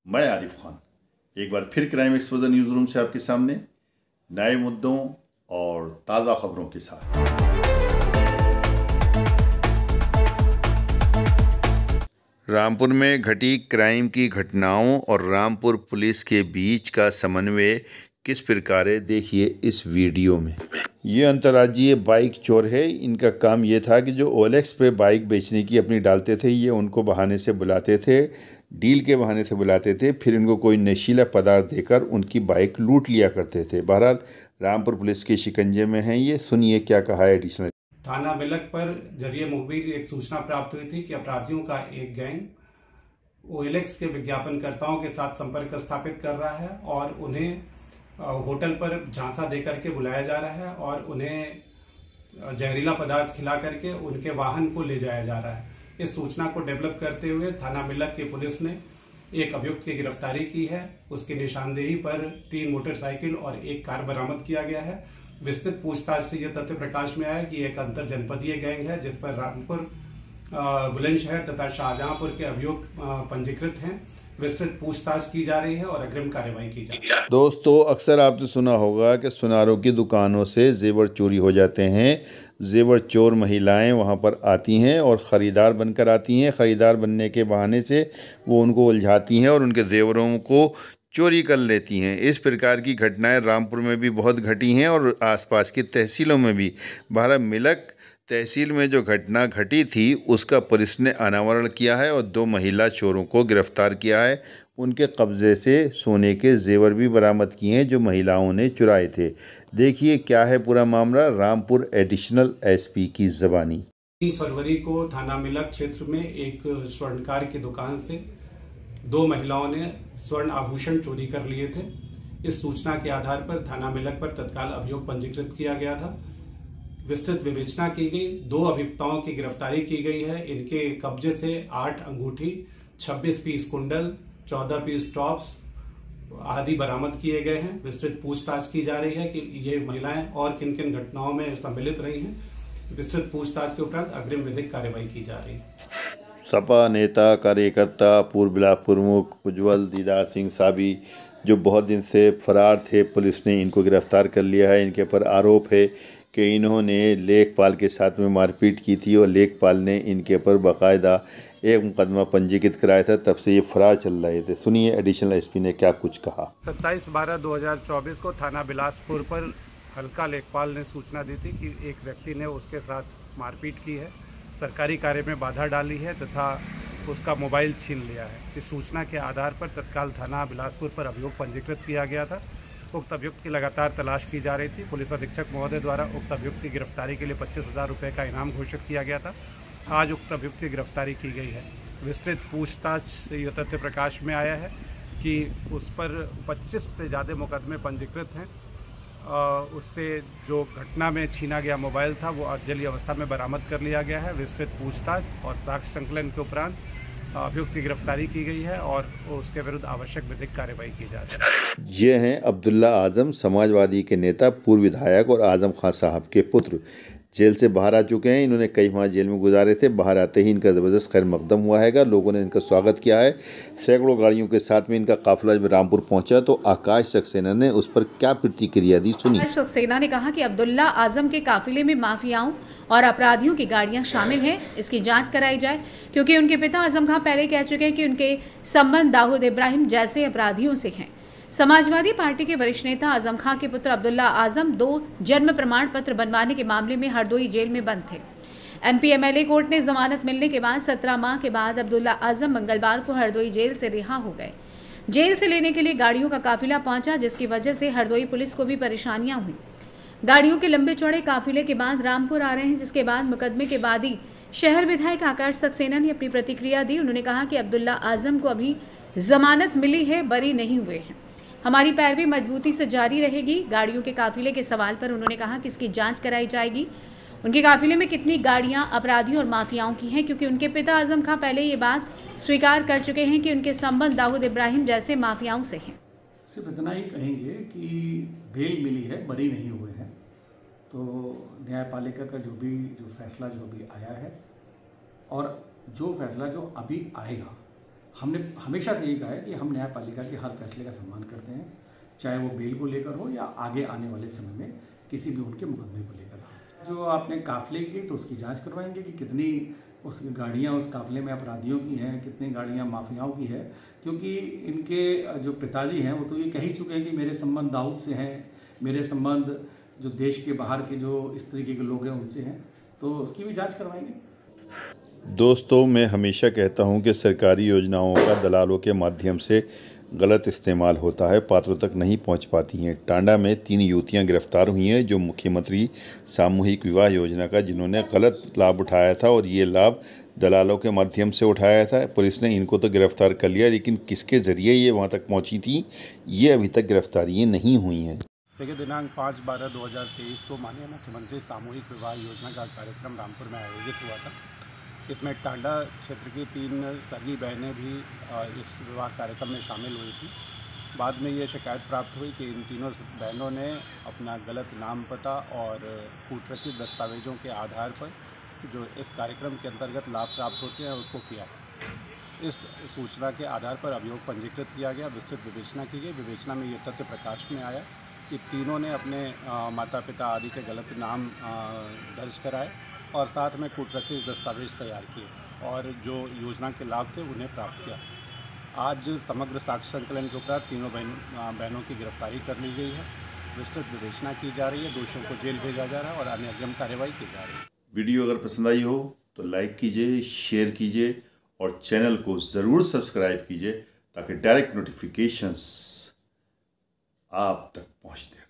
मैं आरिफ खान एक बार फिर क्राइम एक्सपोजर न्यूज़ रूम से आपके सामने नए मुद्दों और ताज़ा खबरों के साथ। रामपुर में घटी क्राइम की घटनाओं और रामपुर पुलिस के बीच का समन्वय किस प्रकार है, देखिए इस वीडियो में। ये अंतर्राज्यीय बाइक चोर है। इनका काम ये था कि जो ओएलएक्स पे बाइक बेचने की अपनी डालते थे, ये उनको बहाने से बुलाते थे, डील के बहाने से बुलाते थे, फिर इनको कोई नशीला पदार्थ देकर उनकी बाइक लूट लिया करते थे। बहरहाल रामपुर पुलिस के शिकंजे में हैं ये। सुनिए क्या कहा है एडिशनल। थाना मिलक पर जरिए मुखबिर एक सूचना प्राप्त हुई थी कि अपराधियों का एक गैंग ओएलएक्स के विज्ञापनकर्ताओं के साथ संपर्क स्थापित कर रहा है और उन्हें होटल पर झांसा देकर के बुलाया जा रहा है और उन्हें जहरीला पदार्थ खिला करके उनके वाहन को ले जाया जा रहा है। इस सूचना को डेवलप करते हुए थाना मिलक की पुलिस ने एक अभियुक्त की गिरफ्तारी की है। उसकी निशानदेही पर 3 मोटरसाइकिल और 1 कार बरामद किया गया है। विस्तृत पूछताछ से यह तथ्य प्रकाश में आया कि एक अंतर जनपदीय गैंग है जिस पर रामपुर, बुलंदशहर तथा शाहजहांपुर के अभियुक्त पंजीकृत हैं। विस्तृत पूछताछ की जा रही है और अग्रिम कार्रवाई की जा रही है। दोस्तों, अक्सर आपने सुना होगा कि सुनारों की दुकानों से जेवर चोरी हो जाते हैं। जेवर चोर महिलाएं वहां पर आती हैं और ख़रीदार बनकर आती हैं। ख़रीदार बनने के बहाने से वो उनको उलझाती हैं और उनके जेवरों को चोरी कर लेती हैं। इस प्रकार की घटनाएं रामपुर में भी बहुत घटी हैं और आसपास की तहसीलों में भी। बहरहाल मिलक तहसील में जो घटना घटी थी उसका पुलिस ने अनावरण किया है और 2 महिला चोरों को गिरफ्तार किया है। उनके कब्जे से सोने के जेवर भी बरामद किए हैं जो महिलाओं ने चुराए थे। देखिए क्या है पूरा मामला रामपुर एडिशनल एसपी की ज़बानी। 3 फरवरी को थाना मिलक क्षेत्र में एक स्वर्णकार की दुकान से 2 महिलाओं ने स्वर्ण आभूषण चोरी कर लिए थे। इस सूचना के आधार पर थाना मिलक पर तत्काल अभियोग पंजीकृत किया गया था। विस्तृत विवेचना की गई। 2 अभियुक्ताओं की गिरफ्तारी की गई है। इनके कब्जे से 8 अंगूठी, 26 पीस कुंडल, 14 पीस टॉप्स आदि बरामद किए गए हैं। विस्तृत पूछताछ की जा रही है कि ये महिलाएं और किन किन घटनाओं में सम्मिलित रही हैं। विस्तृत पूछताछ के उपरांत अग्रिम विधिक कार्रवाई की जा रही है। सपा नेता कार्यकर्ता पूर्व ब्लॉक प्रमुख उज्जवल दीदार सिंह साबी जो बहुत दिन से फरार थे, पुलिस ने इनको गिरफ्तार कर लिया है। इनके पर आरोप है कि इन्होंने लेखपाल के साथ में मारपीट की थी और लेखपाल ने इनके पर बाकायदा एक मुकदमा पंजीकृत कराया था। तब से ये फरार चल रहे थे। सुनिए एडिशनल एसपी ने क्या कुछ कहा। 27/12/2024 को थाना बिलासपुर पर हल्का लेखपाल ने सूचना दी थी कि एक व्यक्ति ने उसके साथ मारपीट की है, सरकारी कार्य में बाधा डाली है तथा उसका मोबाइल छीन लिया है। इस सूचना के आधार पर तत्काल थाना बिलासपुर पर अभियोग पंजीकृत किया गया था। उक्त अभियुक्त की लगातार तलाश की जा रही थी। पुलिस अधीक्षक महोदय द्वारा उक्त अभियुक्त की गिरफ्तारी के लिए 25,000 रुपये का इनाम घोषित किया गया था। आज उक्त अभियुक्त की गिरफ्तारी की गई है। विस्तृत पूछताछ से यह तथ्य प्रकाश में आया है कि उस पर 25 से ज़्यादा मुकदमे पंजीकृत हैं। उससे जो घटना में छीना गया मोबाइल था वो अर्जली अवस्था में बरामद कर लिया गया है। विस्तृत पूछताछ और साक्ष्य संकलन के उपरांत अभियुक्त की गिरफ्तारी की गई है और उसके विरुद्ध आवश्यक विधिक कार्रवाई की जा रही है। ये हैं अब्दुल्ला आजम, समाजवादी के नेता, पूर्व विधायक और आजम खान साहब के पुत्र। जेल से बाहर आ चुके हैं। इन्होंने कई माह जेल में गुजारे थे। बाहर आते ही इनका ज़बरदस्त खैर मकदम हुआ है। लोगों ने इनका स्वागत किया है। सैकड़ों गाड़ियों के साथ में इनका काफिला जब रामपुर पहुंचा तो आकाश सक्सेना ने उस पर क्या प्रतिक्रिया दी, सुनिए। आकाश सक्सेना ने कहा कि अब्दुल्ला आजम के काफिले में माफियाओं और अपराधियों की गाड़ियां शामिल हैं। इसकी जांच कराई जाए क्योंकि उनके पिता आजम खां पहले कह चुके हैं कि उनके संबंध दाऊद इब्राहिम जैसे अपराधियों से हैं। समाजवादी पार्टी के वरिष्ठ नेता आजम खां के पुत्र अब्दुल्ला आजम 2 जन्म प्रमाण पत्र बनवाने के मामले में हरदोई जेल में बंद थे। एमपी एमएलए कोर्ट ने जमानत मिलने के बाद 17 माह के बाद अब्दुल्ला आजम मंगलवार को हरदोई जेल से रिहा हो गए। जेल से लेने के लिए गाड़ियों का काफिला पहुंचा, जिसकी वजह से हरदोई पुलिस को भी परेशानियां हुई। गाड़ियों के लंबे चौड़े काफिले के बाद रामपुर आ रहे हैं, जिसके बाद मुकदमे के बाद ही शहर विधायक आकाश सक्सेना ने अपनी प्रतिक्रिया दी। उन्होंने कहा कि अब्दुल्ला आजम को अभी जमानत मिली है, बरी नहीं हुए हैं। हमारी पैरवी मजबूती से जारी रहेगी। गाड़ियों के काफिले के सवाल पर उन्होंने कहा कि इसकी जांच कराई जाएगी। उनके काफिले में कितनी गाड़ियां अपराधियों और माफियाओं की हैं, क्योंकि उनके पिता आजम खां पहले ये बात स्वीकार कर चुके हैं कि उनके संबंध दाऊद इब्राहिम जैसे माफियाओं से हैं। सिर्फ इतना ही कहेंगे कि बेल मिली है, बरी नहीं हुए हैं। तो न्यायपालिका का जो फैसला जो भी आया है और जो फैसला जो अभी आएगा, हमने हमेशा से ये कहा है कि हम न्यायपालिका के हर फैसले का सम्मान करते हैं, चाहे वो बेल को लेकर हो या आगे आने वाले समय में किसी भी उनके मुकदमे को लेकर हो। जो आपने काफिले की तो उसकी जांच करवाएंगे कि कितनी उस गाड़ियाँ उस काफिले में अपराधियों की हैं, कितनी गाड़ियाँ माफियाओं की है, क्योंकि इनके जो पिताजी हैं वो तो ये कह ही चुके हैं कि मेरे संबंध दाऊद से हैं, मेरे संबंध जो देश के बाहर के जो इस तरीके के लोग हैं उनसे हैं, तो उसकी भी जांच करवाएंगे। दोस्तों, मैं हमेशा कहता हूं कि सरकारी योजनाओं का दलालों के माध्यम से गलत इस्तेमाल होता है, पात्रों तक नहीं पहुंच पाती हैं। टांडा में 3 युवतियां गिरफ्तार हुई हैं जो मुख्यमंत्री सामूहिक विवाह योजना का जिन्होंने गलत लाभ उठाया था और ये लाभ दलालों के माध्यम से उठाया था। पुलिस ने इनको तो गिरफ्तार कर लिया, लेकिन किसके ज़रिए ये वहाँ तक पहुँची थी ये अभी तक गिरफ्तारियाँ नहीं हुई हैं। देखिए, दिनांक 5/12/2023 को माननीय मुख्यमंत्री सामूहिक विवाह योजना का कार्यक्रम रामपुर में आयोजित हुआ था। इसमें टांडा क्षेत्र की 3 सगी बहनें भी इस विवाह कार्यक्रम में शामिल हुई थी। बाद में ये शिकायत प्राप्त हुई कि इन तीनों बहनों ने अपना गलत नाम पता और कूटरचित दस्तावेजों के आधार पर जो इस कार्यक्रम के अंतर्गत लाभ प्राप्त होते हैं उसको किया। इस सूचना के आधार पर अभियोग पंजीकृत किया गया, विस्तृत विवेचना की गई। विवेचना में ये तथ्य प्रकाश में आया कि तीनों ने अपने माता पिता आदि के गलत नाम दर्ज कराए और साथ में कूटरचित दस्तावेज तैयार किए और जो योजना के लाभ थे उन्हें प्राप्त किया। आज समग्र साक्ष्य संकलन के उपरांत तीनों बहनों की गिरफ्तारी कर ली गई है, विस्तृत विवेचना की जा रही है, दोषियों को जेल भेजा जा रहा है और अन्य अग्रिम कार्रवाई की जा रही है। वीडियो अगर पसंद आई हो तो लाइक कीजिए, शेयर कीजिए और चैनल को ज़रूर सब्सक्राइब कीजिए ताकि डायरेक्ट नोटिफिकेशंस आप तक पहुंचते रहें।